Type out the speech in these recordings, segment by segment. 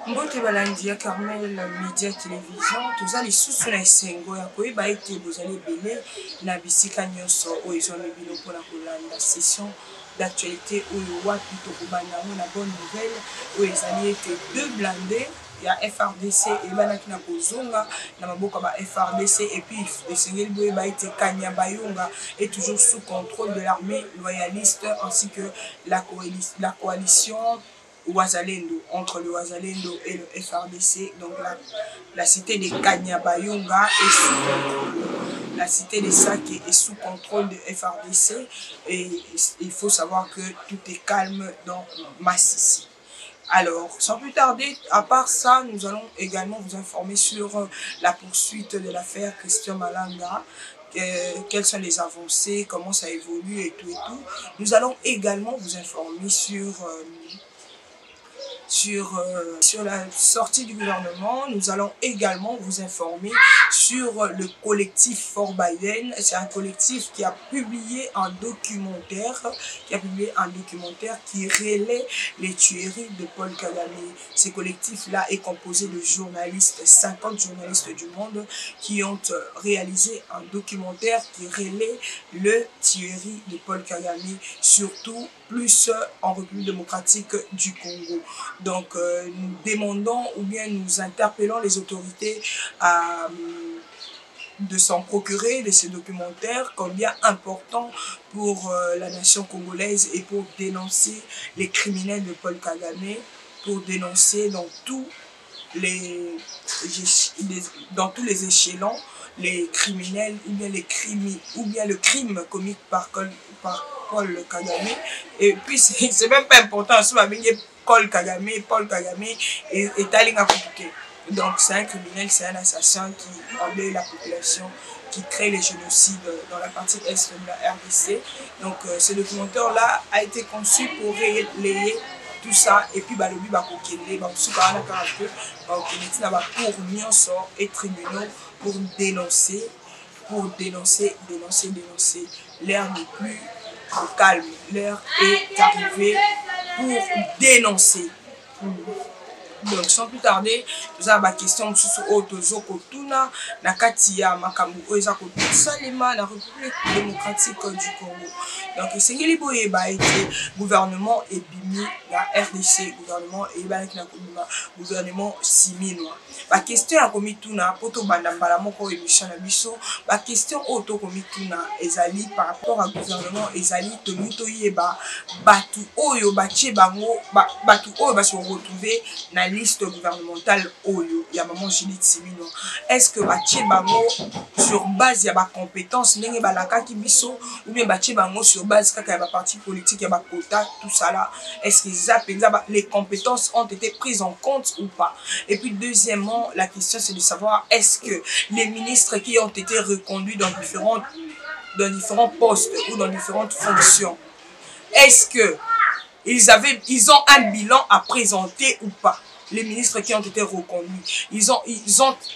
Mbote balandi ya Carmel Media Télévision toza lisusu na esengo ya koyeba ete bozali ebele na bisika nyonso oyo ezwami bino mpona kolanda session d'actualité oyo wapi tokobanda yango na bonne nouvelle oyo ezali ete deux blindés ya FRDC ebanaki na kozonga na maboko ba FRDC et puis esengeli boyeba ete Kanyabayonga est toujours sous contrôle de l'armée loyaliste ainsi que la coalition Ouazalendo, entre le Ouazalendo et le FRDC. Donc la cité de Kanyabayonga est sous contrôle. La cité de Sake est sous contrôle de FRDC et il faut savoir que tout est calme dans Massissi. Alors, sans plus tarder, à part ça, nous allons également vous informer sur la poursuite de l'affaire Christian Malanga. Quelles sont les avancées, comment ça évolue et tout. Nous allons également vous informer sur la sortie du gouvernement. Nous allons également vous informer sur le collectif For Biden. C'est un collectif qui a publié un documentaire qui relaie les tueries de Paul Kagame. Ce collectif-là est composé de journalistes, 50 journalistes du monde qui ont réalisé un documentaire qui relaie le tuerie de Paul Kagame, surtout plus en République démocratique du Congo. Donc nous demandons ou bien nous interpellons les autorités de s'en procurer de ces documentaires, combien important pour la nation congolaise et pour dénoncer les criminels de Paul Kagame, pour dénoncer dans tous les échelons les criminels ou bien le crime commis par Paul Kagame. Et puis c'est même pas important, Paul Kagame est allé à compliquer. Donc c'est un criminel, c'est un assassin qui endeuille la population, qui crée les génocides dans la partie est de la RDC. Donc ce documentaire-là a été conçu pour relayer tout ça et puis balobi bakokende bakusukana karape bakokende na ba cour nyonso et tribunaux pour dénoncer. L'heure n'est plus au calme, l'heure est arrivée pour dénoncer. Donc sans plus tarder, nous avons la question sur Otozo Kotuna, na Katia Makamu Oeza Salema, la République démocratique du Congo. Donc c'est que le gouvernement est bimi, la RDC, gouvernement et gouvernement siminois. La question à Komituna, Poto Bandambala Moko émission na biso, la question Oto Komituna ezali par rapport au gouvernement ezali Tomito Yeba, Batu Oyo Bache Bango, Batu Oyo va se retrouver na liste gouvernementale Oyo, il y a maman Judith Simino. Est-ce que Bache Bango sur base ya ba compétences nenge balaka ki biso ou bien Bache Bango sur base kaka ya ba parti politique ya ba quota tout ça là, est-ce que les compétences ont été prises en compte ou pas? Et puis deuxièmement, la question c'est de savoir est-ce que les ministres qui ont été reconduits dans différents postes ou dans différentes fonctions, est-ce que ils ont un bilan à présenter ou pas? Les ministres qui ont été reconduits,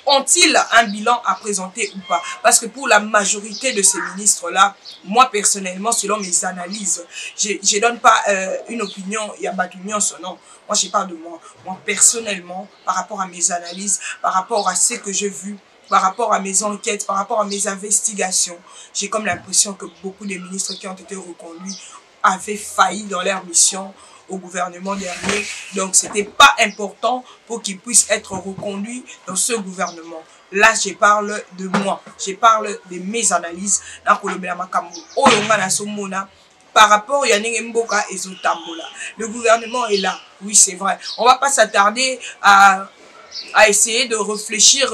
ont-ils un bilan à présenter ou pas? Parce que pour la majorité de ces ministres-là, moi personnellement, selon mes analyses, je donne pas une opinion, il y a Batunion, non. Moi, je parle de moi. Moi, personnellement, par rapport à mes analyses, par rapport à ce que j'ai vu, par rapport à mes enquêtes, par rapport à mes investigations, j'ai comme l'impression que beaucoup de ministres qui ont été reconduits avaient failli dans leur mission au gouvernement dernier. Donc, c'était pas important pour qu'ils puissent être reconduits dans ce gouvernement. Là, je parle de moi. Je parle de mes analyses. Par rapport à Yannick Mboka et Zotambola. Le gouvernement est là. Oui, c'est vrai. On va pas s'attarder à essayer de réfléchir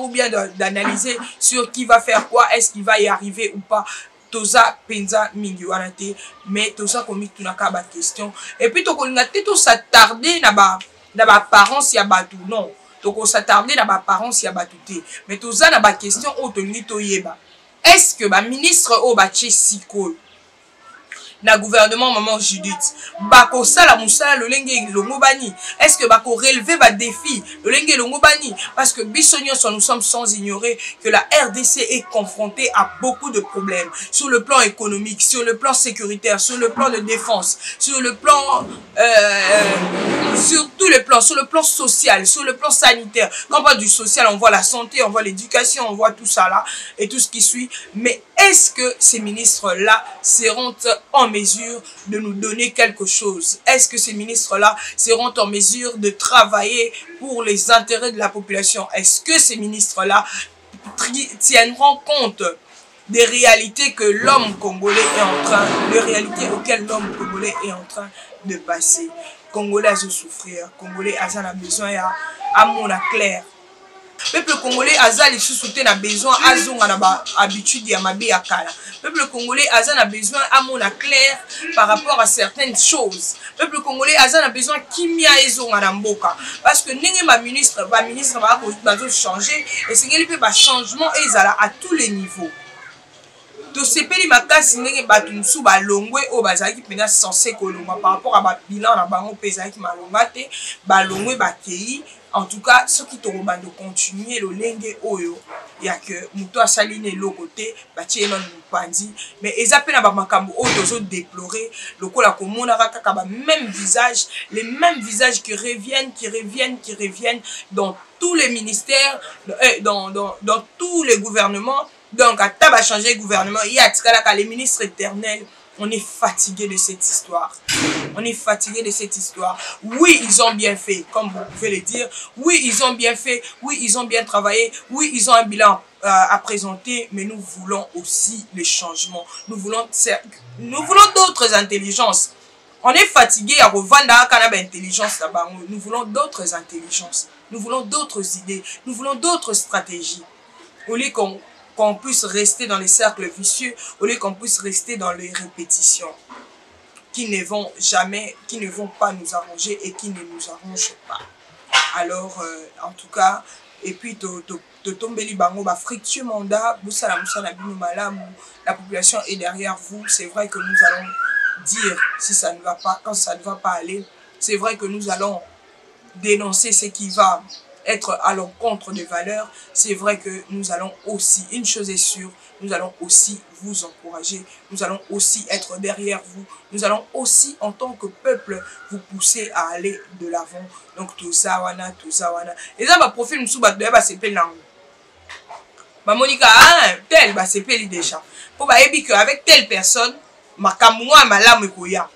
ou bien d'analyser sur qui va faire quoi, est-ce qu'il va y arriver ou pas. Toza penza mingi wanate, mais toza komi tunaka ba question. Et puis toko ngate to s'attarder na ba apparence ya batu non. Toko s'attarder na ba apparence ya batu te. Mais toza na ba question o to ngi to yeba. Est-ce que ba ministre o ba che siko na gouvernement maman Judith bako sala musala lolenge longo bani est-ce que bako relever ba défi lolenge longo bani parce que bisonyo nous sommes sans ignorer que la RDC est confrontée à beaucoup de problèmes sur le plan économique, sur le plan sécuritaire, sur le plan de défense, sur le plan sur tous les plans, sur le plan social, sur le plan sanitaire. Quand on parle du social, on voit la santé, on voit l'éducation, on voit tout ça là et tout ce qui suit. Mais est-ce que ces ministres-là seront en mesure de nous donner quelque chose? Est-ce que ces ministres-là seront en mesure de travailler pour les intérêts de la population? Est-ce que ces ministres-là tiendront compte des réalités que l'homme congolais est en train, des réalités auxquelles l'homme congolais est en train de passer? Congolais a souffrir, Congolais a besoin à mon clair. Peuple congolais a soutien a besoin à zonga habitude ya mabe ya kala. Peuple congolais a besoin à mon clair par rapport à certaines choses. Peuple congolais a besoin kimia ezonga na mboka parce que ndenge ba ministre va changer et c'est qu'il peut ba changement ezala à tous les niveaux. To sepeli makasi ndenge batu musu balongwe o bazaki pena censé kolongwa par rapport à ba bilan na bango pezaki malonga te balongwe bakei. En tout cas, ceux qui t'auront de continuer le lenge oyo, il y a que muto asaline le côté, bâti non pandi, mais ils appellent à bamakambo oyo déplorer, le coup la commune a kaka même visage, les mêmes visages qui reviennent dans tous les ministères, dans tous les gouvernements. Donc à taba changer gouvernement, il y a les ministres éternels. On est fatigué de cette histoire. On est fatigué de cette histoire. Oui, ils ont bien fait, comme vous pouvez le dire. Oui, ils ont bien fait. Oui, ils ont bien travaillé. Oui, ils ont un bilan à présenter. Mais nous voulons aussi les changements. Nous voulons d'autres intelligences. On est fatigué à revendre à intelligence là-bas. Nous voulons d'autres intelligences. Nous voulons d'autres idées. Nous voulons d'autres stratégies. Au lieu qu'on puisse rester dans les cercles vicieux, au lieu qu'on puisse rester dans les répétitions qui ne vont pas nous arranger et qui ne nous arrangent pas. Alors, en tout cas, et puis, tombeli bango ba fructueux mandat, la population est derrière vous. C'est vrai que nous allons dire si ça ne va pas, quand ça ne va pas aller. C'est vrai que nous allons dénoncer ce qui va être à l'encontre des valeurs. C'est vrai que nous allons aussi, une chose est sûre, nous allons aussi vous encourager, nous allons aussi être derrière vous, nous allons aussi en tant que peuple vous pousser à aller de l'avant. Donc tout ça wana. Et ça va profil msou ba doya ba sepeli nango. Ba Monica tel ba sepeli déjà. Pour ba ebi que avec telle personne makamwa malamu ekoya.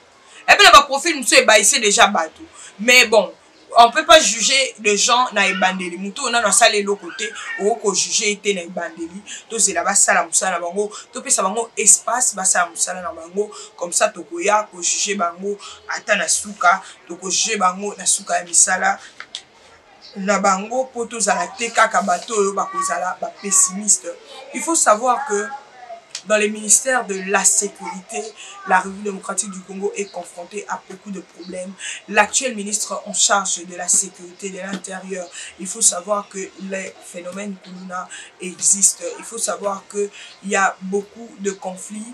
Et puis ba profil msou ba ici déjà bateau. Mais bon, on ne peut pas juger les gens na ebandeli. Muto on a dans salle l'autre côté ou ko juger était na ebandeli. To c'est là-bas sala musala bango, to pe sa bango espace ba sala musala na bango comme ça to koya ko juger bango ata na suka, to ko juger bango na suka ya misala. Na bango poto za la teka ka bato ba ko zala ba pessimiste. Il faut savoir que dans les ministères de la sécurité, la République démocratique du Congo est confrontée à beaucoup de problèmes. L'actuel ministre en charge de la sécurité de l'intérieur, il faut savoir que les phénomènes Kuluna existent. Il faut savoir qu'il y a beaucoup de conflits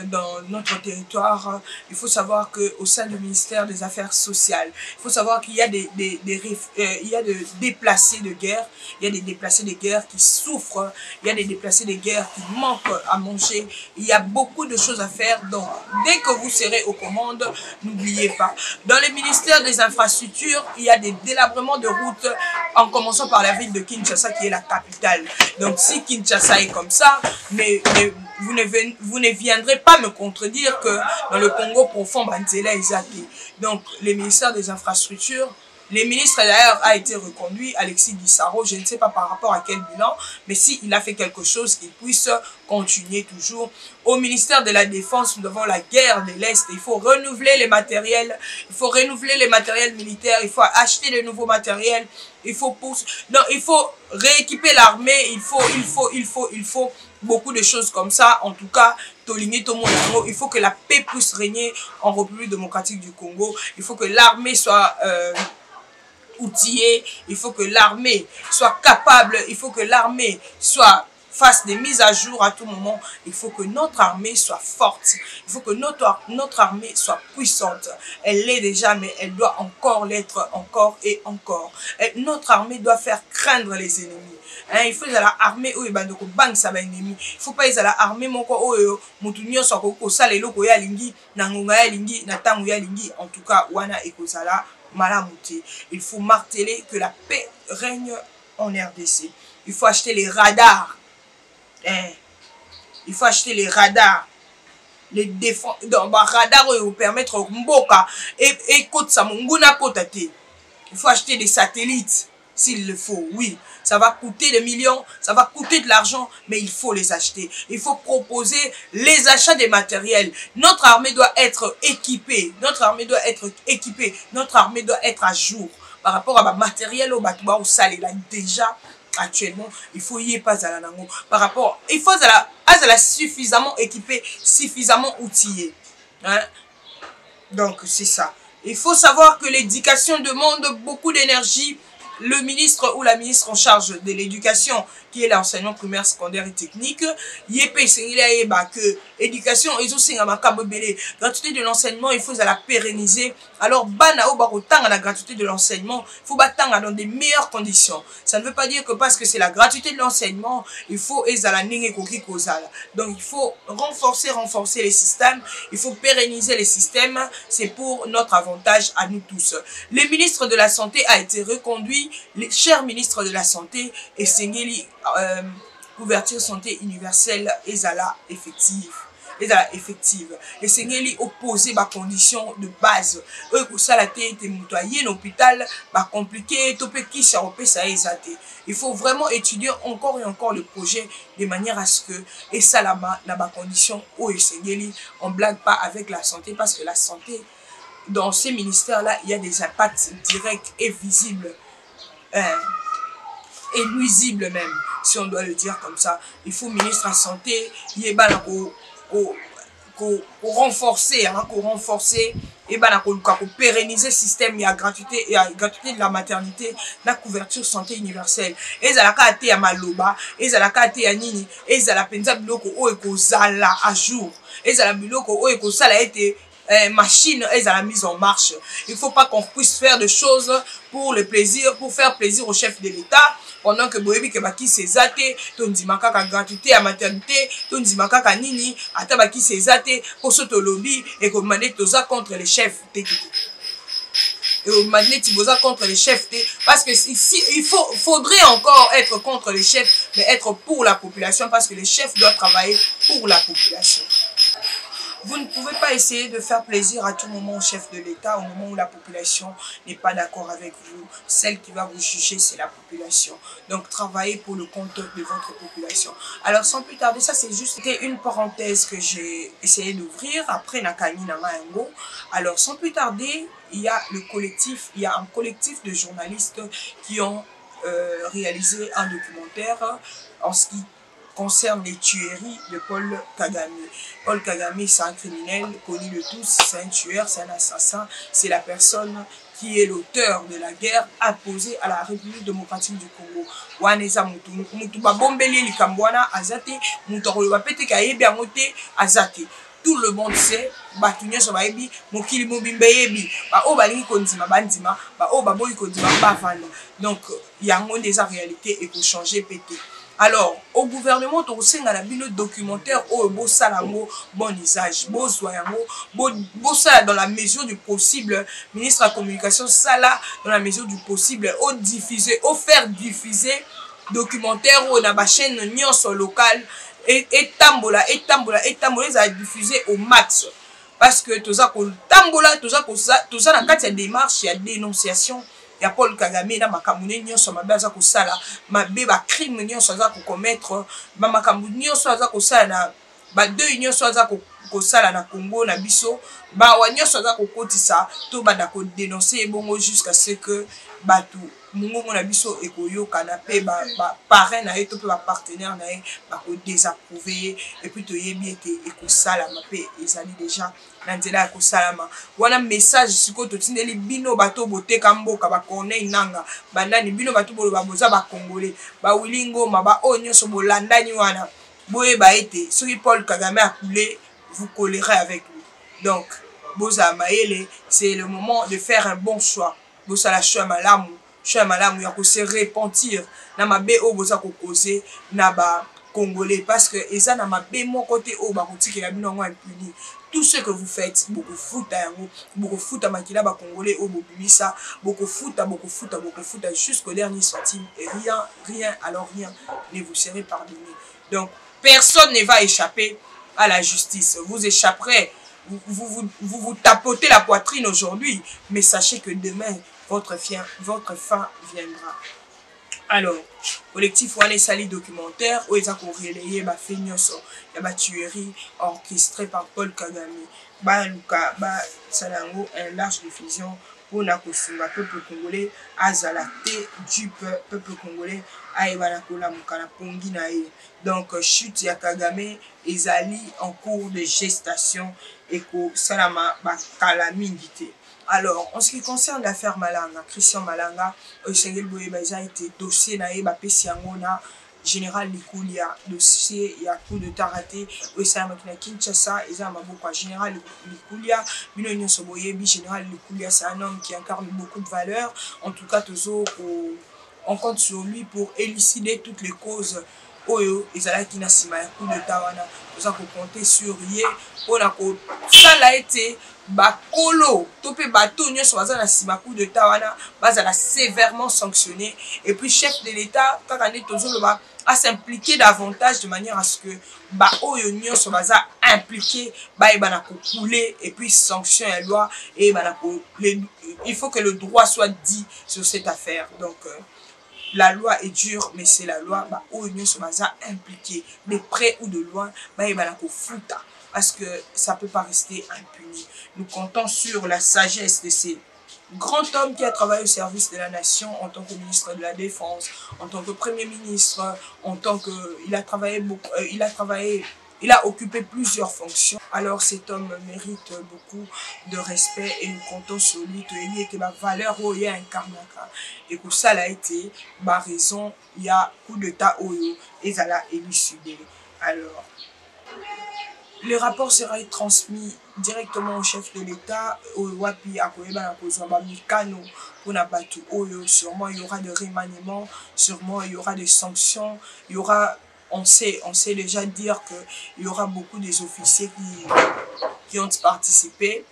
dans notre territoire. Il faut savoir qu'au sein du ministère des Affaires sociales, il faut savoir qu'il y a des déplacés de guerre, il y a des déplacés de guerre qui souffrent, il y a des déplacés de guerre qui manquent à manger, il y a beaucoup de choses à faire. Donc, dès que vous serez aux commandes, n'oubliez pas. Dans le ministère des Infrastructures, il y a des délabrements de routes en commençant par la ville de Kinshasa qui est la capitale. Donc, si Kinshasa est comme ça, vous ne viendrez pas me contredire que dans le Congo profond, Banzela est athée. Donc, le ministère des Infrastructures, le ministre d'ailleurs a été reconduit, Alexis Guissaro, je ne sais pas par rapport à quel bilan, mais s'il a fait quelque chose qu'il puisse continuer toujours. Au ministère de la Défense, nous avons la guerre de l'Est, il faut renouveler les matériels, militaires, il faut acheter de nouveaux matériels, il faut rééquiper l'armée, il faut beaucoup de choses comme ça. En tout cas, il faut que la paix puisse régner en République démocratique du Congo. Il faut que l'armée soit outillée. Il faut que l'armée soit capable. Il faut que l'armée soit fasse des mises à jour à tout moment. Il faut que notre armée soit forte. Il faut que notre armée soit puissante. Elle l'est déjà, mais elle doit encore l'être encore et encore. Et notre armée doit faire craindre les ennemis. Hein, il faut que l'armée ou bande ko bang sa ba ennemi. Il faut pas que l'armée moko oyo mutu nyonso ko sala eloko ya lingi na ngonga ya lingi na tangu ya lingi. En tout cas wana ekozala malamuté. Il faut marteler que la paix règne en RDC. Il faut acheter les radars. Hein? Il faut acheter les radars. Les défenses. Donc, radars pour permettre au Mboka et côte Samunguna Kotate. Il faut acheter des satellites s'il le faut. Oui, ça va coûter des millions, ça va coûter de l'argent, mais il faut les acheter. Il faut proposer les achats des matériels. Notre armée doit être équipée. Notre armée doit être équipée. Notre armée doit être à jour. Par rapport à ma matériel au Batouba au Sale, là déjà actuellement, il faut y pas à la nango. Par rapport, il faut à la suffisamment équipée, suffisamment outillée. Hein? Donc c'est ça. Il faut savoir que l'éducation demande beaucoup d'énergie. Le ministre ou la ministre en charge de l'éducation, qui est l'enseignement primaire, secondaire et technique, que l'éducation, ils ont gratuité de l'enseignement, il faut la pérenniser. Alors, la gratuité de l'enseignement, il faut battre dans des meilleures conditions. Ça ne veut pas dire que parce que c'est la gratuité de l'enseignement, il faut donc il faut renforcer les systèmes, il faut pérenniser les systèmes, c'est pour notre avantage à nous tous. Le ministre de la Santé a été reconduit, le cher ministre de la Santé, et Sengeli, couverture santé universelle, ezala effective. Et Sengeli opposé ma condition de base. Eux, pour ça, la tête est moutoyée, l'hôpital, compliqué, topé qui ça il faut vraiment étudier encore et encore le projet de manière à ce que, et ça là-bas, dans ma condition, où Sengeli, on blague pas avec la santé, parce que la santé, dans ces ministères-là, il y a des impacts directs et visibles. Et nuisibles même, si on doit le dire comme ça. Il faut ministre de la santé, il y a renforcer et pérenniser le système, il y a gratuité de la maternité, la couverture santé universelle. Et ça la carte ya maloba, et ça la carte ya nini, et ça la penza biloko o ekozala à jour. Et ça la biloko o ekozala été machine est à la mise en marche. Il ne faut pas qu'on puisse faire des choses pour le plaisir, pour faire plaisir au chef de l'État, pendant que Boyebi Kebaki s'est zaté, ton dimaka gratuité à maternité, ton dimaka nini, atabaki s'est zaté pour ce lobby et qu'on m'a dit contre les chefs. Et on m'a dit contre les chefs, parce que ici il faudrait encore être contre les chefs, mais être pour la population, parce que les chefs doivent travailler pour la population. Vous ne pouvez pas essayer de faire plaisir à tout moment au chef de l'État, au moment où la population n'est pas d'accord avec vous. Celle qui va vous juger, c'est la population. Donc, travaillez pour le compte de votre population. Alors, sans plus tarder, ça c'est juste une parenthèse que j'ai essayé d'ouvrir après Nakani Namayango. Alors, sans plus tarder, il y a un collectif de journalistes qui ont réalisé un documentaire en ce qui concerne les tueries de Paul Kagame. Paul Kagame, c'est un criminel connu de tous, c'est un tueur, c'est un assassin, c'est la personne qui est l'auteur de la guerre imposée à la République démocratique du Congo. Waneza mutu babombeli likambwana azate, mutu akoloba pete kayebi angote azate. Tout le monde sait, batunya so baebi, mokili mobimba yebi, ba o balingi kondima bandima, ba o baboyi kondima bavanda. Donc, il y a un des réalités et pour changer pété. Alors, au gouvernement, on a un documentaire où bon usage, dans la mesure du possible, ministre de la communication, ça là, dans la mesure du possible, au faire diffuser documentaire où on a ma chaîne sur local et tambola, ils ont diffusé au max. Parce que tout ça, tambola, tout ça, dans la démarche, il y a dénonciation. Il y a Paul Kagame, na makamune nyonso mabe aza kosala, mabe ba crime nyonso aza ko commettre, ba makamune nyonso aza kosala na ba deux nyonso aza kosala na Congo na biso ba wanyoso za kokotisa to banda ko dénoncer bongo jusqu'à ce que batu mungongo na biso ekoyoka na pe ba parrain na ye to pe ba partenaire na ye ba ko désapprouver et puis to yebi ete ekosala ma pe ezali déjà na nzela ya kosalama wana message siko totindeli bino bato boteka mboka ba Corneille Nanga bandani bino bato boloba boza ba Congolais ba Willy Ngoma ba oyo nyonso bolandani wana boyeba ete soki Paul Kagame a coulé vous collerez avec lui donc boza mayele c'est le moment de faire un bon choix boza la choix malamu ya ko se repentir na mabe o boza ko causer na ba Congolais parce que eza na mabe mon côté o ba kotikela bino ngo impuni tout ce que vous faites beaucoup foot à makila ba Congolais au bobimisa beaucoup foot jusqu'au dernier centime et rien alors rien ne vous serez pardonné donc personne ne va échapper à la justice vous échapperez vous tapotez la poitrine aujourd'hui mais sachez que demain votre fin viendra. Alors, collectif Wane Sali documentaire, où ils ont relayé ma feignoso, la tuerie orchestrée par Paul Kagame. Luka, Salango, une large diffusion pour la peuple congolais, azalate du peuple congolais, aïbanakola mukana ponginae. Donc, chute ya Kagame, ezali en cours de gestation et que salama calamité. Alors, en ce qui concerne l'affaire Malanga, Christian Malanga, Sengel Boyeba, il a été dossier naïe, Pessiangona, Général Likulia, dossier, il y a coup de taraté, Makina Kinshasa, il y a un Général Likulia, Binonio Soboyebi, Général Likulia, c'est un homme qui incarne beaucoup de valeurs. En tout cas, toujours, on compte sur lui pour élucider toutes les causes. Oyo ezalaki na sima ya coup de tawana oza ko compter sur ye pona ko sala ete bakolo to pe bato nyonso baza na sima coup de tawana bazala sévèrement sanctionné et puis chef de l'état kaka nde tozoloba à s'impliquer davantage de manière à ce que ba oyo nyonso baza impliqué ba ebana ko couler et puis sanction ya loi et ebana ko il faut que le droit soit dit sur cette affaire donc la loi est dure, mais c'est la loi où nous sommes impliqués, de près ou de loin, parce que ça ne peut pas rester impuni. Nous comptons sur la sagesse de ces grands hommes qui a travaillé au service de la nation en tant que ministre de la Défense, en tant que Premier ministre, en tant que... Il a travaillé beaucoup, il a occupé plusieurs fonctions. Alors cet homme mérite beaucoup de respect et nous comptons sur lui. Il était ma valeur où il y a un karnaka. Et pour ça, a été ma raison. Il y a coup de ta oyo et ça l'a élucidé. Alors, le rapport sera transmis directement au chef de l'État, au Wapi, à Koyeba, à Mikano, pour Nabatu Oyo. Sûrement, il y aura des remaniements, sûrement, il y aura des sanctions, il y aura... On sait déjà dire qu'il y aura beaucoup des officiers qui ont participé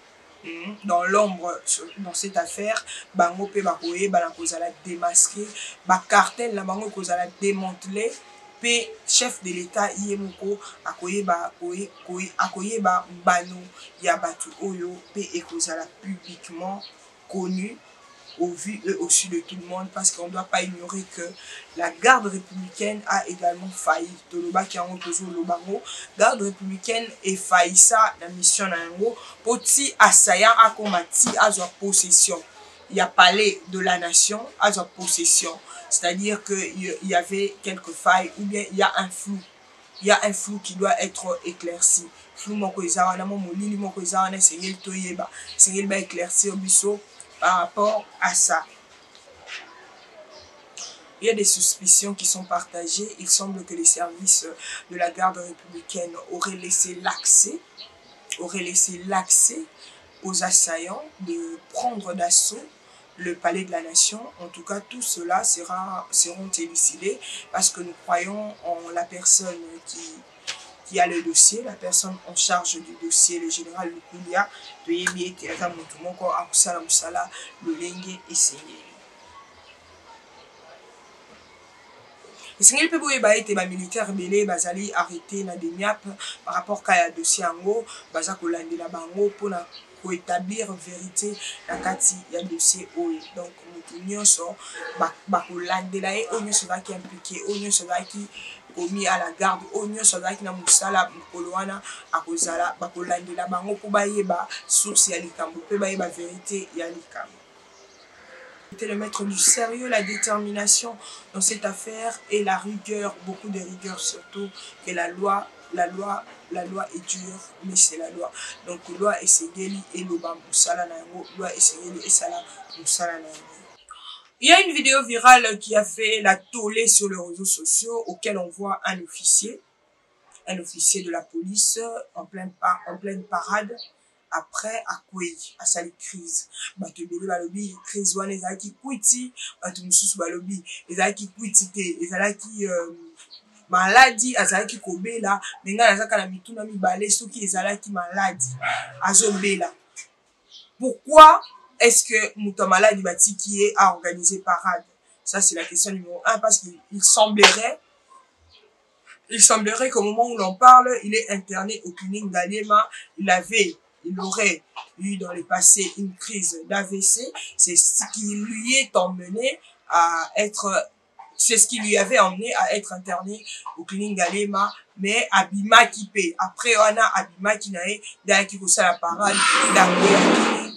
dans l'ombre dans cette affaire. Bango pe bakoye banakozala démasquer, ba cartel na bango kozala démanteler. Pe chef de l'État yemoko akoye ba bano ya batu oyo pe ekozala publiquement connu au vu et au su de tout le monde parce qu'on ne doit pas ignorer que la garde républicaine a également failli. Toloba qui a toujours le bango. Garde républicaine est failli ça la mission nango poti assaillant a combattu à sa possession. Il y a palais de la nation à sa possession. C'est-à-dire qu'il y avait quelques failles ou bien il y a un flou. Il y a un flou qui doit être éclairci. Flou moko ezawana mo molini moko ezawana sengel toyeba. Sengel ba éclaircir biso par rapport à ça. Il y a des suspicions qui sont partagées. Il semble que les services de la garde républicaine auraient laissé l'accès aux assaillants de prendre d'assaut le palais de la nation. En tout cas, tout cela seront élucidés parce que nous croyons en la personne qui a le dossier, la personne en charge du dossier, le général Lukulia, de Yebi et Mutumoko, Akusala Musala, Lolenge et Sengeli. Et Sengeli Pebo Eba était militaire belé, Bazali arrêté na Demiap par rapport à dossier Ango, Bazako Landela Bango, pour pour établir vérité na kati ya dossier oyo. Donc mutu nyonso bakolandela ye oyo nyonso azalaki impliqué, oyo nyonso azalaki commis à la garde, oyo nyonso azalaki na mosala mokolo wana akozala bakolandela bango mpo bayeba source ya likambo mpe bayeba vérité ya likambo. C'était le maître du sérieux, la détermination dans cette affaire et la rigueur, beaucoup de rigueur surtout, que la loi est dure, mais c'est la loi. Donc loi esengeli et loba musala na yango, loi esengeli et sala musala na yango. Il y a une vidéo virale qui a fait la tollée sur les réseaux sociaux auquel on voit un officier de la police en pleine parade. Après akwei asali crise bato ebele balobi crise wana ezalaki kwiti bato mosusu balobi ezalaki kwiti te ezalaki maladi azalaki kobela menga nazaka na mituna mibale soki ezalaki maladi azobela. Pourquoi est-ce que muto maladi batiki ye a organisé parade? Ça c'est la question numéro 1, parce qu'il semblerait qu'au moment où l'on parle, il est interné au clinique d'Aliema. Il aurait eu dans le passé une crise d'AVC. C'est ce qui lui est emmené à être, c'est ce qui lui avait emmené à être interné au clinique d'Aliema. Mais Abima qui paie. Après, on a Abima qui n'a eu qui reçoit la parole.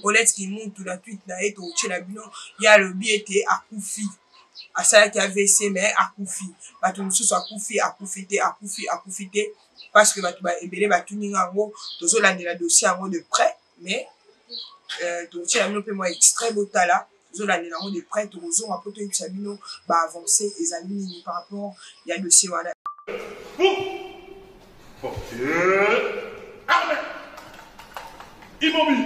Olette qui monte tout la tweet n'a eu au Tchelabino. Il y a le billet à Koufi. À ça qui avait AVC, mais à Koufi. Batou Moussou à Koufi, à Koufité. Parce que ebele batuninga ngo tozolanda la dossier ngo de près, mais totie la mino pe moi extrait botala tozolanda ngo de près tozo un peu to examino ba avancer les amis par rapport il y a dossier wana. Armée immobile.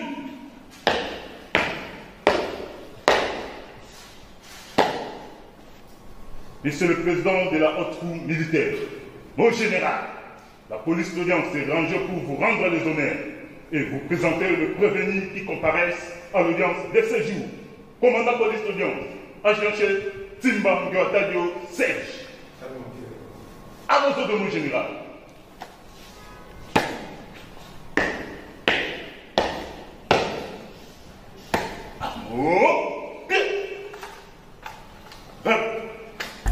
Monsieur le Président de la haute cour militaire, mon général, la police d'audience est rangée pour vous rendre les honneurs et vous présenter le prévenu qui comparaisse à l'audience de ce jour. Commandant police d'audience, agent-chef Timba Ngatadio Serge. À vos ordres, mon général.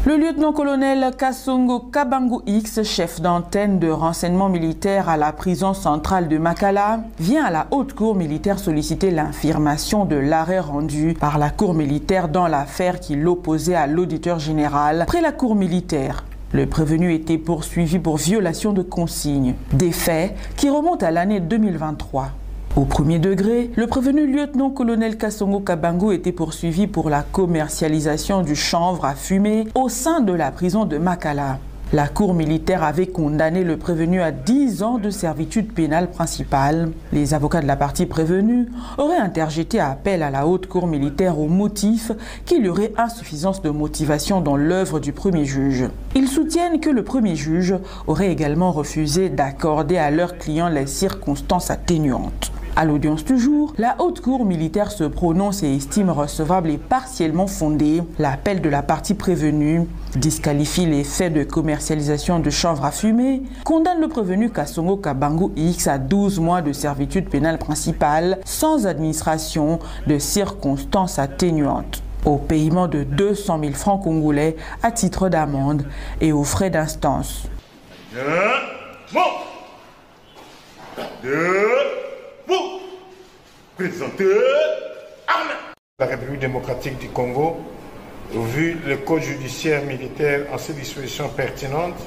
Le lieutenant-colonel Kasongo Kabangu X, chef d'antenne de renseignement militaire à la prison centrale de Makala, vient à la haute cour militaire solliciter l'infirmation de l'arrêt rendu par la cour militaire dans l'affaire qui l'opposait à l'auditeur général près la cour militaire. Le prévenu était poursuivi pour violation de consignes, des faits qui remontent à l'année 2023. Au premier degré, le prévenu lieutenant-colonel Kasongo Kabangu était poursuivi pour la commercialisation du chanvre à fumer au sein de la prison de Makala. La cour militaire avait condamné le prévenu à 10 ans de servitude pénale principale. Les avocats de la partie prévenue auraient interjeté appel à la haute cour militaire au motif qu'il y aurait insuffisance de motivation dans l'œuvre du premier juge. Ils soutiennent que le premier juge aurait également refusé d'accorder à leurs clients les circonstances atténuantes. À l'audience du jour, la haute cour militaire se prononce et estime recevable et partiellement fondé l'appel de la partie prévenue, disqualifie les faits de commercialisation de chanvre à fumer, condamne le prévenu Kasongo Kabangu X à 12 mois de servitude pénale principale sans administration de circonstances atténuantes, au paiement de 200 000 francs congolais à titre d'amende et aux frais d'instance. Vous présentez la République démocratique du Congo, vu le code judiciaire militaire en ses dispositions pertinentes,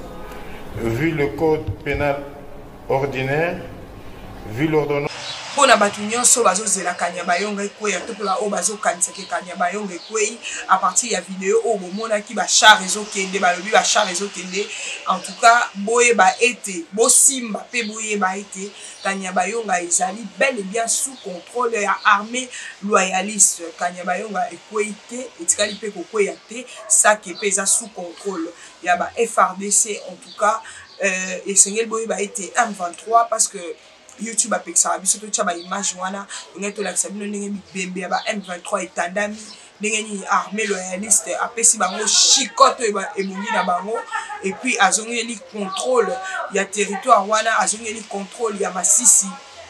vu le code pénal ordinaire, vu l'ordonnance. Pona batu nyonso bazozela Kanyabayonga ekwei topola o bazokanisa ke Kanyabayonga ekwei à partir ya vidéo o bomona ki ba char ezokende balobi ba char ezokende. En tout cas boye ba été bo simba pe boye ba été Kanyabayonga ezali bel et bien sous contrôle ya armée loyaliste. Kanyabayonga ekwei te etikali pe kokweya te ça ke pesa sous contrôle ya ba FRDC. En tout cas esengel boye ba été M23 parce que YouTube a pexé biso to tchaba image wana ngeto la sabino ndenge bibembe ba M23 etandami ndenge ni armée loyaliste apesi bango chikoto ebongi na bango et puis azongeli contrôle ya territoire wana azongeli contrôle ya Masisi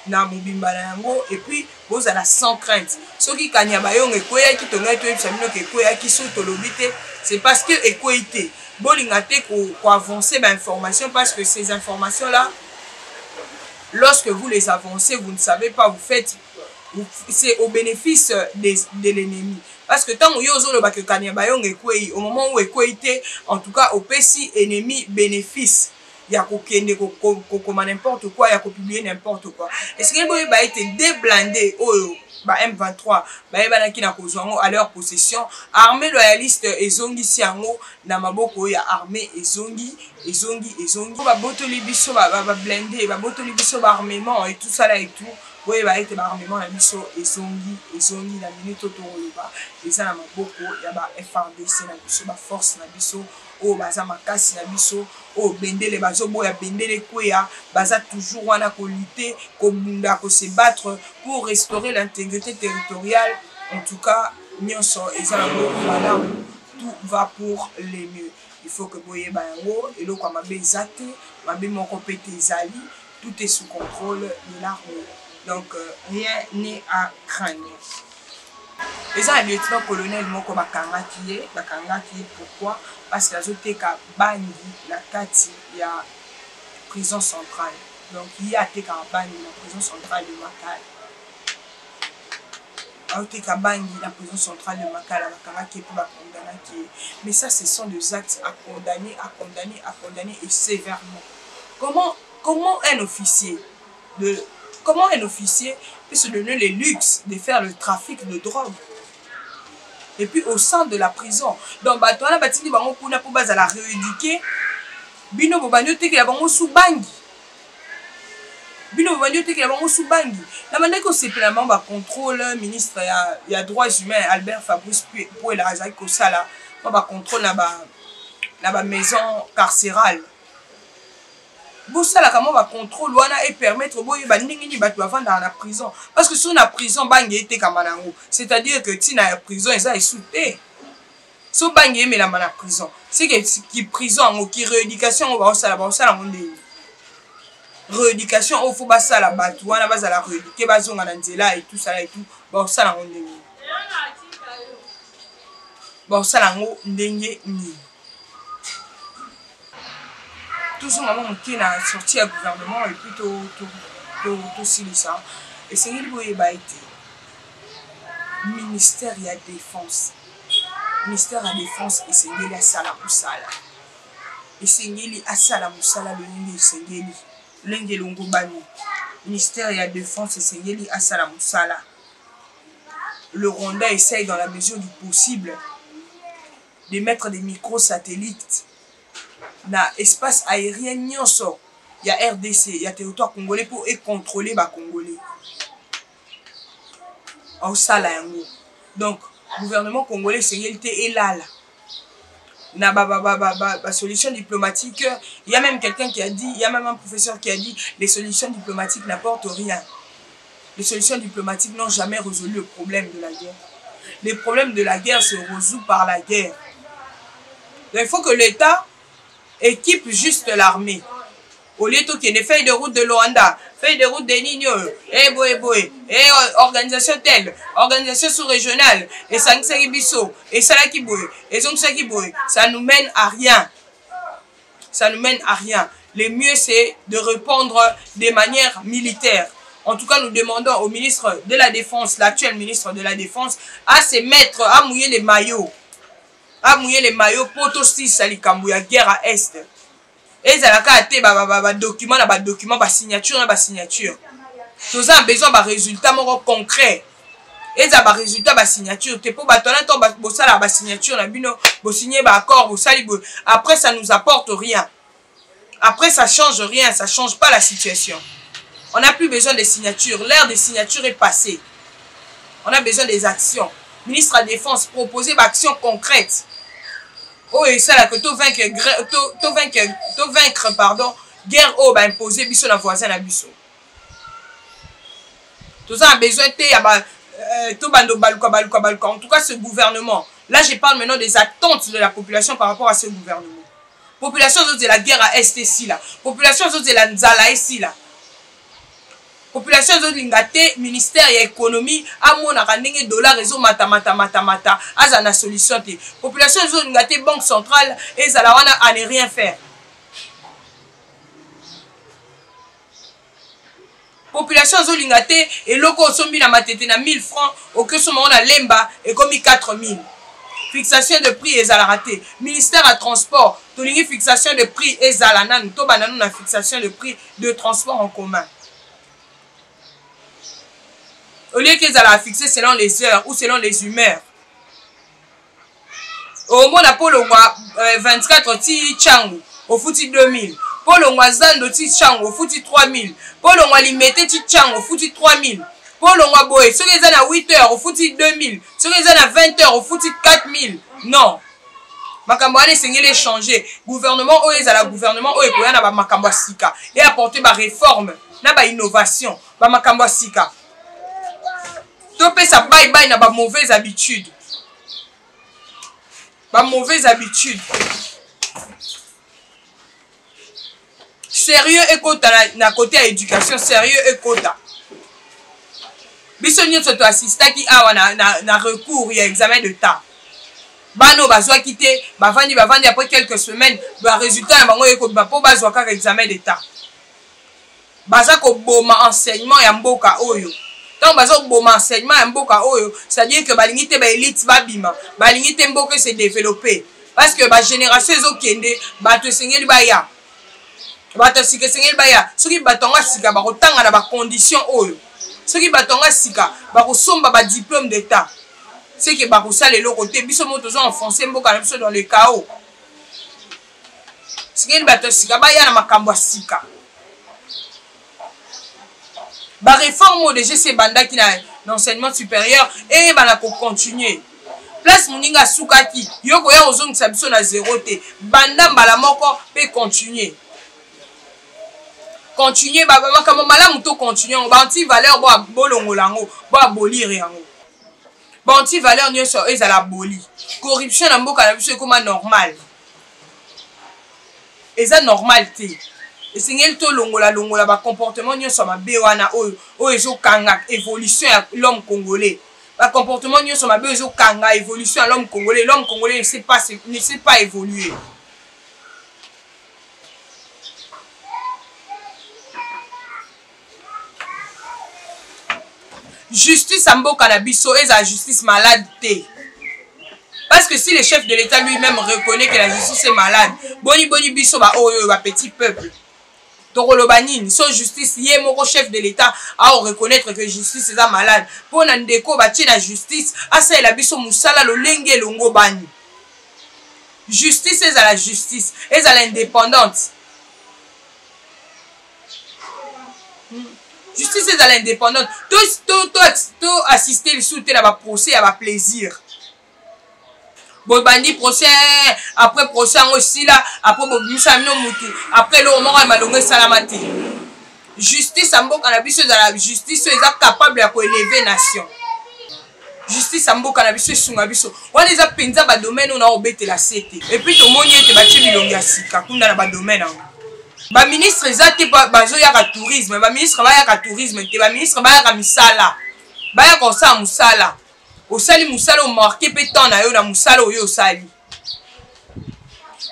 na mobimba na yango et puis bozala sans crainte soki kanyaba yo ngekoyaki tonga to yebisa bino ke koyaki so tolobi te c'est parce que ekoyi te bolinga te ko avancer ba information parce que ces informations là lorsque vous les avancez vous ne savez pas vous faites c'est au bénéfice de l'ennemi parce que tant yo ozoloba ke kanyaba yo ngekoyi au moment où ekoyi te en tout cas au pesi ennemi bénéfice ya kokende kokoma n'importe quoi ya publier n'importe quoi est-ce que boye ba été déblandé oyo ba M23 ba ebanaki na kozwango à leur possession armée loyaliste ezongisi yango na maboko ya armée ezongi ba botoli biso ba blindé ba botoli biso ba armement et tout ça là et tout boye ba été ba armement na biso ezongi na minute toloba eza na maboko ya ba FARDC na biso ba force na biso o baza makasi na biso o bendele bazo boya bendele kweya baza toujours wana ko lutter ko bunda ko se battre pour restaurer l'intégrité territoriale en tout cas nyonso ezala madame tout va pour les mieux il faut que boye bango eloko mabe ezate mabe moko pete ezali tout est sous contrôle de l'armée donc rien n'est à craindre. Et ça, le lieutenant-colonel moko bakangaki pourquoi? Parce qu'il a ajouté qu'à Bangui, la kati, il y a prison centrale. Donc il y a été qu'à Bangui, la prison centrale de Makala. Ajouté qu'à Bangui, la prison centrale de Makala, bakangaki pour condamner. Mais ça, ce sont des actes à condamner et sévèrement. Comment un officier peut se donner le luxe de faire le trafic de drogue? Et puis au sein de la prison. Donc, on a bâti des banques pour la rééduquer. Bino bobanyo teke la bango sous bangi. Bino bobanyo teke la bango sous bangi. La manière que c'est pleinement ba contrôle ministre il y a droits humains Albert Fabrice pour la Razak Kosala. Ba contrôle na ba maison carcérale. Bosala comment va contrôle wana et permettre boye ba ndingi batu avant dans la prison parce que sur la prison bangi était kamanango c'est-à-dire que ti na prison ça est souté so bangi mais la mana prison c'est que qui prison en qui rééducation on va ça monde rééducation au faut ba ça la batu wana baza la rééduquer bazonga na nzela et tout ça et tout ba ça la monde ba ça la ngo ndenge ni tout ce moment qui est sorti à gouvernement et puis tout ça et c'est il boye ba été ministère de la défense et c'est ngeli asala musala et c'est ngeli asala musala le ngi sengeli lengelo ngobani ministère de la défense et c'est ngeli asala musala le Rwanda essaye dans la mesure du possible de mettre des microsatellites na espace aérien nyonso ya RDC ya territoire congolais pour contrôler ba congolais au sala yango donc gouvernement congolais c'est réalité elala na ba solution diplomatique il y a même quelqu'un qui a dit il y a même un professeur qui a dit les solutions diplomatiques n'apportent rien. Les solutions diplomatiques n'ont jamais résolu le problème de la guerre. Les problèmes de la guerre se résolvent par la guerre. Donc il faut que l'État équipe juste l'armée. Au lieu de qu'il y ait des feuilles de route de Luanda, feuilles de route de Nino, organisation telle, organisation sous-régionale, et Sansaki Bisso, et Salaki Boy, et Zongsaki Boy, ça nous mène à rien. Ça nous mène à rien. Le mieux c'est de répondre de manière militaire. En tout cas, nous demandons au ministre de la Défense, l'actuel ministre de la Défense, à se mettre, à mouiller les maillots. À mouiller les maillots pour tous les Kambouya guerre à Est. Et ça a été document, signature, signature. Nous avons besoin de résultats concrets. Et ça résultat signature. Tu peux la signature, signer accord, après ça nous apporte rien. Après ça change rien, ça change pas la situation. On n'a plus besoin des signatures. L'ère des signatures est passée. On a besoin des actions. Ministre de la Défense, proposer des actions concrètes. Oh, et ça là que tout vaincre, pardon, guerre oh, bah imposer biso na voisin na biso. Tout ça a besoin de en tout cas ce gouvernement. Là, je parle maintenant des attentes de la population par rapport à ce gouvernement. Population de la guerre à Est ici là. Population de la Nzala ici là. population ezolinga te ministère ya économie amonaka ndenge dollar ezomata aza na solution te. Population ezolinga te banque centrale ezala wana à ne rien faire. Population ezolinga te eloko osombi na matete na 1000 francs okesoma na lemba ekomi 4000. Fixation de prix ezala raté. Ministère à transport tolingi fixation de prix ezala nanu to bananu na fixation de prix de transport en commun. Au lieu qu'ils allaient fixer selon les heures ou selon les humeurs. Au moins, pour le mois 24 ti chango, au fouti 2000. Pour le mois zando ti chango, au fouti 3000. Pour le mois limité ti chango, au fouti 3000. Pour le mois boé, ceux qui sont à 8 heures, au fouti 2000. Ceux qui sont à 20 heures, au fouti 4000. Non. Makambo ane sengeli changer. Gouvernement ou ezala gouvernement ou ekoya na ba makambo sika et apporter ba réforme, na ba innovation, ba makambo sika. Topé ça bye na ba mauvaise habitude. Ba mauvaise habitude. Sérieux et kota na côté à éducation, sérieux et kota. Biso nyonso to assistaki awa na recours ya examen de temps. Bano bazwa quitté, bavandi après quelques semaines, ba résultat na bango eko ba po bazwa ka examen de temps. Baza ko boma enseignement ya mboka oyo. Donc, bazo boma enseignement ya mboka oyo, c'est-à-dire que balingi te ba élite babima, balingi te mboka se développer parce que ba génération ezo kende, bato sengeli baya. Bato sengeli baya, soki batonga sika ba kotanga na ba condition oyo. Soki batonga sika ba kosomba ba diplôme d'état. C'est que ba kosala le côté biso moto zo enfoncer mboka na biso dans le chaos. Sengeli bato sika baya na makambo sika. Ba réforme de GC banda qui na l'enseignement supérieur et bana ko continuer. Place muninga sukaki yoko ya ozongisa biso na zéro te. Banda mbala moko pe continuer. Continuer ba makambo malamu to continuer ba anti valeur bo bolongolango bo abolir yango. Ba anti valeur nyonso ezala boli. Corruption na mboka na biso ekoma normal. Eza normal te. Et c'est to longola ba comportement nyonso mabe wana oyo ezo kanga évolution ya l'homme congolais. Ba comportement nyonso mabe ezo kanga évolution à l'homme congolais ne sait pas évoluer. Justice à mboka na biso eza justice malade te. Parce que si le chef de l'État lui-même reconnaît que la justice est malade, boni biso ba oyo ba petit peuple. Torolobanine, so justice, yé moko chef de l'État à reconnaître que justice est malade. Pour n'andeko bâti la justice, asa el abiso musala lo lenge longo bani. Justice est à la justice, est à l'indépendante. Justice est à l'indépendante. Tout assister le soutien à ma procès, à ma plaisir. Bon bandi procès après procès aussi là après après le moment malongé salamati justice en mboka na biso la justice est capable de élever nation justice en mboka na biso sunga biso wana eza penza ba domaine on a obetela sete et puis to moni ete ba chimilongi ya sika kunda na ba domaine ba ministre ezate bazo ya ka tourisme ba ministre ba ya ka tourisme te ba ministre ba ya ka misala ba ya ko sa musala osali musala o marqué pétant na yo na musala oyo osali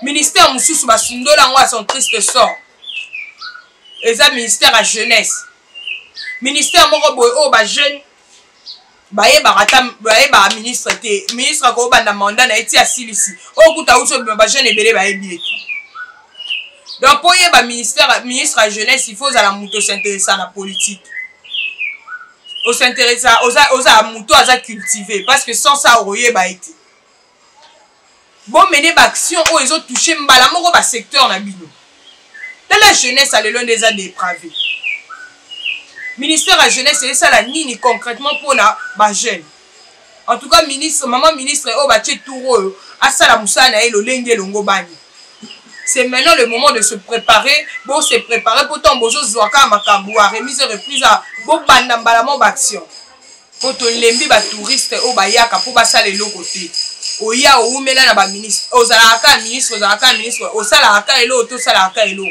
ministère mususu basundola ngo à son triste sort eza ministère à jeunesse ministère moko boy o ba jeune baye ba ministre te ministre ko banda mandat na eti asilisi okuta uso ba jeune ebele baye bien donc pour y ba ministre à jeunesse il faut à la muto s'intéresser à la politique. On s'intéresse aux mouton à cultiver parce que sans ça aurait pas été bon mener d'action où ils ont touché mbala moko ba secteur na bino dans la jeunesse à l'un des dépravés ministère à jeunesse c'est ça la nini concrètement pour na ba jeune en tout cas ministre maman ministre o ba tché touro à ça la musana na elo lenge longo bani. C'est maintenant le moment de se préparer. Bon, se préparer pour ton bozo zoaka makambo a remise et reprise à bon bandambala mon action. Pour ton lembi ba touriste au bayaka pour basa le côté. Oya o umela na ba ministre. Ozalaka ministre, osalaka elo to salaka elo.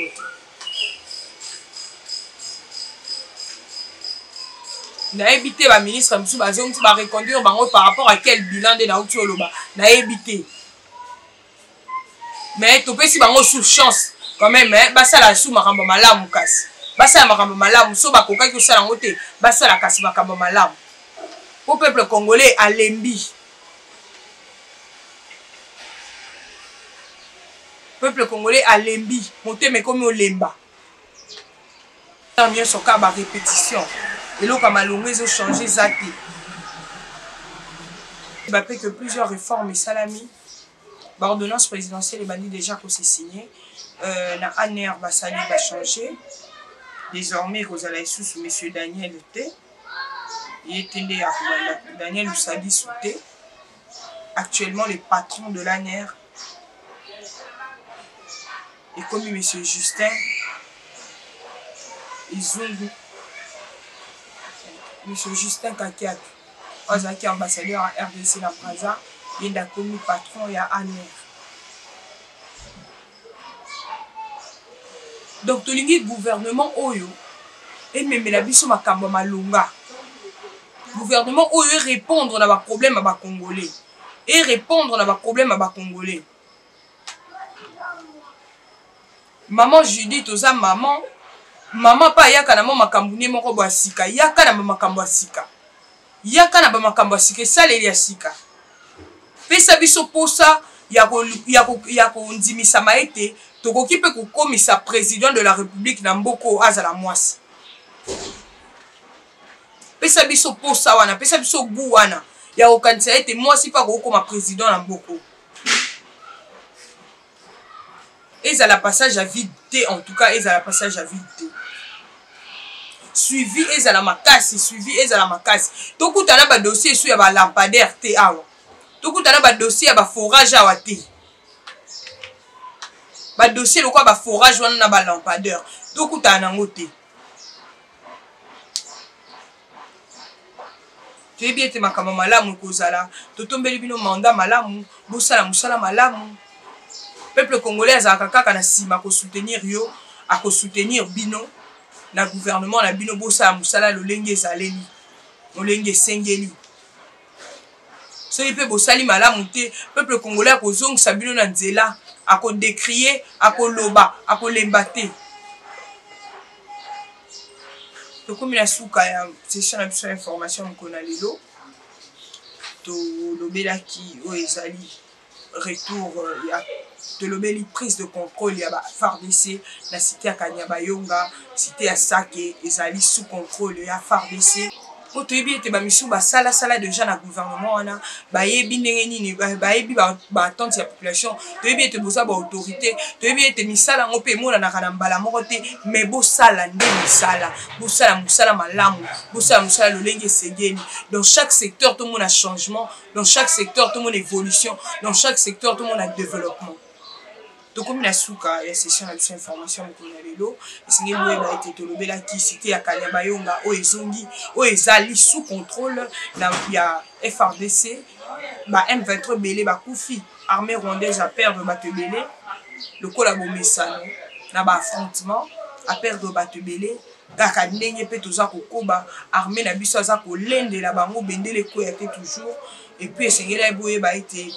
n'a évité ba ministre musu bazongi ba reconduire bango par rapport à quel bilan de na uti oloba n'a évité mais topesi bango sous chance quand même basala sous makambo malamu kasi basala makambo malamu so bakokaki kosala yango te basala kasi makambo malamu po peuple congolais alembi peuple congolais alembi motema ekomi olemba nyonso ka ba répétition eloko malongo ezochanger za te bape que plusieurs réformes esalami baordonnance présidentielle ebandi déjà kose signé na aner basali bachange désormais kozala lisusu monsieur Daniel te ye te nde ya kobanda Daniel Usadisu te actuellement le patron de l'ANER et comme monsieur Justin Izungu monsieur Justin Kakiat ozaki ambassadeur à RDC na Braza ye nda komi patron ya ANER. Donc tolingi gouvernement oyo et même la biso makambo malunga gouvernement oyo répondre na ba problème ba congolais et répondre na ba problème ba congolais. Maman Judith oza maman pa yaka na makambo ne moko ba sika yaka na makambo asika yaka na makambo asika saleli ya sika pesa biso posa ya ko ndimisa maete tokoki pe kokomisa président de la république na mboko azala mwasi pesa biso posa wana pesa biso gu wana ya kokanisa ete mwasi pa kokoma président na mboko ezala passage à vide te en tout cas ezala passage à vide te suivi ezala makasi suivi ezala makasi tokutana ba dossier su ya ba lampadaire te awa tokutana ba dossier ya ba forage awa te ba dossier lokwa ba forage wana na ba lampadaire tokutana nango te toyebi ete makambo malamu kozala totombeli bino mandat malamu bosala mosala malamu peuple congolais azalaka kaka na nsima akosoutenir yo akosoutenir bino na gouvernement na bino bosala mosala lolenge ezaleli lolenge esengeli soki mpe bosali malamu te peuple congolais akozongisa bino na nzela akodécrier akoloba akolemba te tokomi na suka ya session na biso ya information mokolo na lelo tolobelaki oyo ezali retour ya tolobeli prise de contrôle ya ba FARDC na cité ya Kanyabayonga cité ya Sake ezali sous contrôle ya FARDC po toyebi ete bamisu basala déjà na gouvernement wana bayebi ndenge nini bayebi baatente ya population toyebi ete boza baautorité toyebi ete misala yango mpe emonanaka na mbala moko te mais bosala nde misala bosala mosala malamu bosala mosala lolenge esengeli dans chaque secteur tout le monde a changement dans chaque secteur tout le monde évolution dans chaque secteur tout le monde a développement. Tokomi na suka ya session na biso information mokolo na lelo esengeli boyeba ete tolobelaki cité ya Kanyabayonga oyo ezongi oyo ezali sous contrôle na ya FARDC ba M23 belé bakufi armée rwandaise a perdre bato belé lokola bomesano na ba affrontement a perdre bato belé kaka ndenge pe toza kokoba armée na biso aza kolendela bango bendele koya te toujours et puis esengeli boyeba ete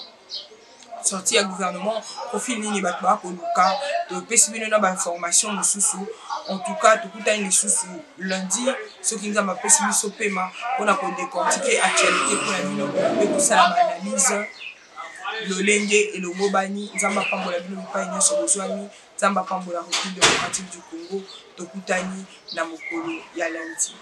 sorti à gouvernement profil nini bato bakoluka topesi bino na bainformation mosusu en tout cas tokutani lisusu lundi soki nzambe apesi biso pema mpona kodécortiquer actualité mpona bino mpe kosala baanalyse lolenge elongo bani nzambe apambola bino bipai nyonso bozwami nzambe apambola République démocratique du Congo tokutani na mokolo ya lundi.